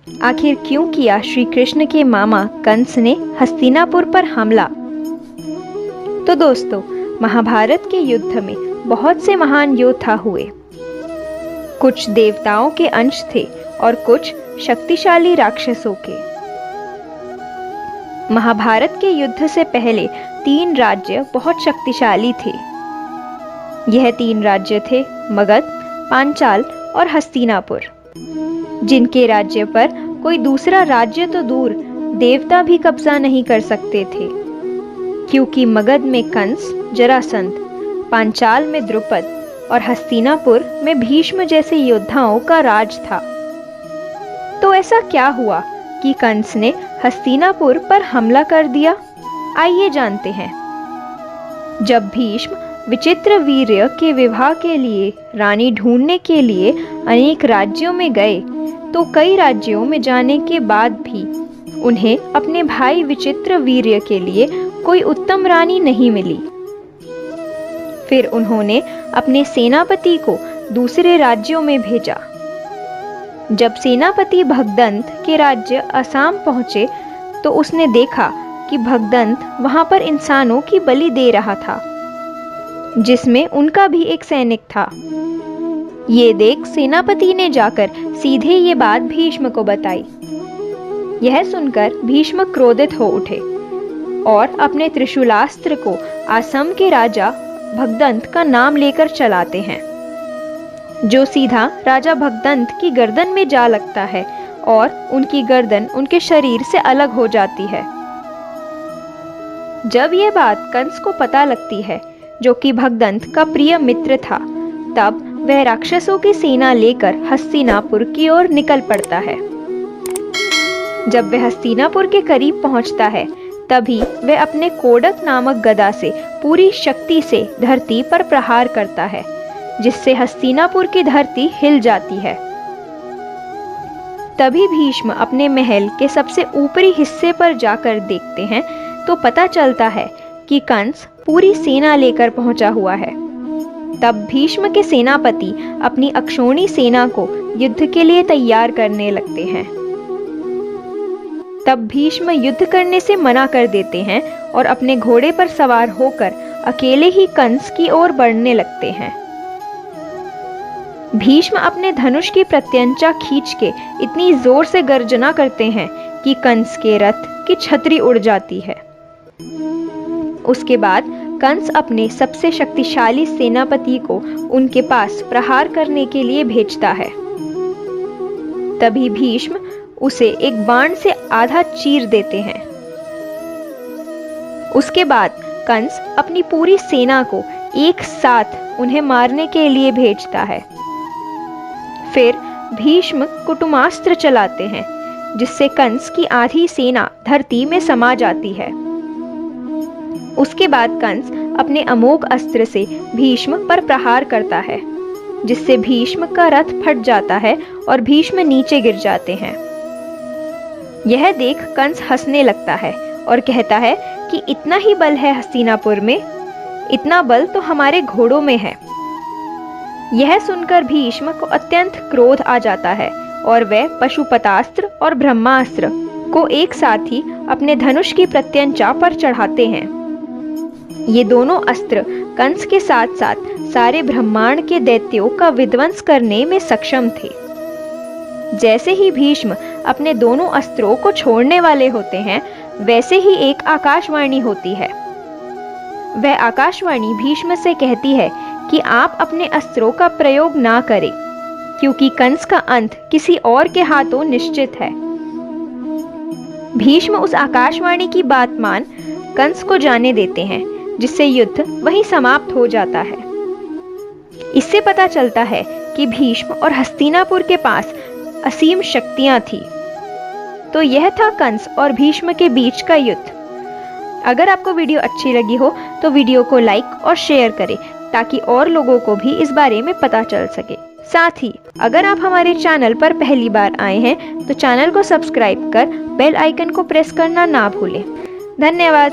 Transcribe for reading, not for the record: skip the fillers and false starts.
आखिर क्यों किया श्री कृष्ण के मामा कंस ने हस्तिनापुर पर हमला? तो दोस्तों, महाभारत के युद्ध में बहुत से महान योद्धा हुए। कुछ देवताओं के अंश थे और कुछ शक्तिशाली राक्षसों के। महाभारत के युद्ध से पहले 3 राज्य बहुत शक्तिशाली थे। यह 3 राज्य थे मगध, पांचाल और हस्तिनापुर, जिनके राज्य पर कोई दूसरा राज्य तो दूर देवता भी कब्जा नहीं कर सकते थे, क्योंकि मगध में कंस, जरासंध, पांचाल में द्रुपद और हस्तिनापुर में भीष्म जैसे योद्धाओं का राज था। तो ऐसा क्या हुआ कि कंस ने हस्तिनापुर पर हमला कर दिया? आइए जानते हैं। जब भीष्म विचित्रवीर्य के विवाह के लिए रानी ढूंढने के लिए अनेक राज्यों में गए, तो कई राज्यों में जाने के बाद भी उन्हें अपने भाई विचित्रवीर्य के लिए कोई उत्तम रानी नहीं मिली। फिर उन्होंने अपने सेनापति को दूसरे राज्यों में भेजा। जब सेनापति भगदंत के राज्य असम पहुंचे, तो उसने देखा कि भगदंत वहां पर इंसानों की बलि दे रहा था, जिसमें उनका भी एक सैनिक था। ये देख सेनापति ने जाकर सीधे ये बात भीष्म को बताई। यह सुनकर भीष्म क्रोधित हो उठे और अपने त्रिशूलास्त्र को असम के राजा भगदंत का नाम लेकर चलाते हैं, जो सीधा राजा भगदंत की गर्दन में जा लगता है और उनकी गर्दन उनके शरीर से अलग हो जाती है। जब यह बात कंस को पता लगती है, जो कि भगदंत का प्रिय मित्र था, तब वह राक्षसों की सेना लेकर हस्तिनापुर की ओर निकल पड़ता है। जब वह हस्तिनापुर के करीब पहुंचता है, तभी वह अपने कोडक नामक गदा से पूरी शक्ति से धरती पर प्रहार करता है, जिससे हस्तिनापुर की धरती हिल जाती है। तभी भीष्म अपने महल के सबसे ऊपरी हिस्से पर जाकर देखते हैं, तो पता चलता है कि कंस पूरी सेना लेकर पहुंचा हुआ है। तब भीष्म के सेनापति अपनी अक्षौणी सेना को युद्ध के लिए तैयार करने लगते हैं। तब भीष्म युद्ध करने से मना कर देते हैं और अपने घोड़े पर सवार होकर अकेले ही कंस की ओर बढ़ने लगते हैं। भीष्म अपने धनुष की प्रत्यंचा खींच के इतनी जोर से गर्जना करते हैं कि कंस के रथ की छतरी उड़ जाती है। उसके बाद कंस अपने सबसे शक्तिशाली सेनापति को उनके पास प्रहार करने के लिए भेजता है। तभी भीष्म उसे एक बाण से आधा चीर देते हैं। उसके बाद कंस अपनी पूरी सेना को एक साथ उन्हें मारने के लिए भेजता है। फिर भीष्म कुटुमास्त्र चलाते हैं, जिससे कंस की आधी सेना धरती में समा जाती है। उसके बाद कंस अपने अमोघ अस्त्र से भीष्म पर प्रहार करता है, जिससे भीष्म का रथ फट जाता है और भीष्म नीचे गिर जाते हैं। यह देख कंस हंसने लगता है और कहता है कि इतना ही बल है हस्तिनापुर में, इतना बल तो हमारे घोड़ों में है। यह सुनकर भीष्म को अत्यंत क्रोध आ जाता है और वह पशुपतास्त्र और ब्रह्मास्त्र को एक साथ ही अपने धनुष की प्रत्यंचा पर चढ़ाते हैं। ये दोनों अस्त्र कंस के साथ साथ सारे ब्रह्मांड के दैत्यों का विध्वंस करने में सक्षम थे। जैसे ही भीष्म अपने दोनों अस्त्रों को छोड़ने वाले होते हैं, वैसे ही एक आकाशवाणी होती है। वह आकाशवाणी भीष्म से कहती है कि आप अपने अस्त्रों का प्रयोग ना करें, क्योंकि कंस का अंत किसी और के हाथों निश्चित है। भीष्म उस आकाशवाणी की बात मान कंस को जाने देते हैं, जिससे युद्ध वहीं समाप्त हो जाता है। इससे पता चलता है कि भीष्म और हस्तिनापुर के पास असीम शक्तियां थी। तो यह था कंस और भीष्म के बीच का युद्ध। अगर आपको वीडियो अच्छी लगी हो तो वीडियो को लाइक और शेयर करें, ताकि और लोगों को भी इस बारे में पता चल सके। साथ ही अगर आप हमारे चैनल पर पहली बार आए हैं, तो चैनल को सब्सक्राइब कर बेल आइकन को प्रेस करना ना भूलें। धन्यवाद।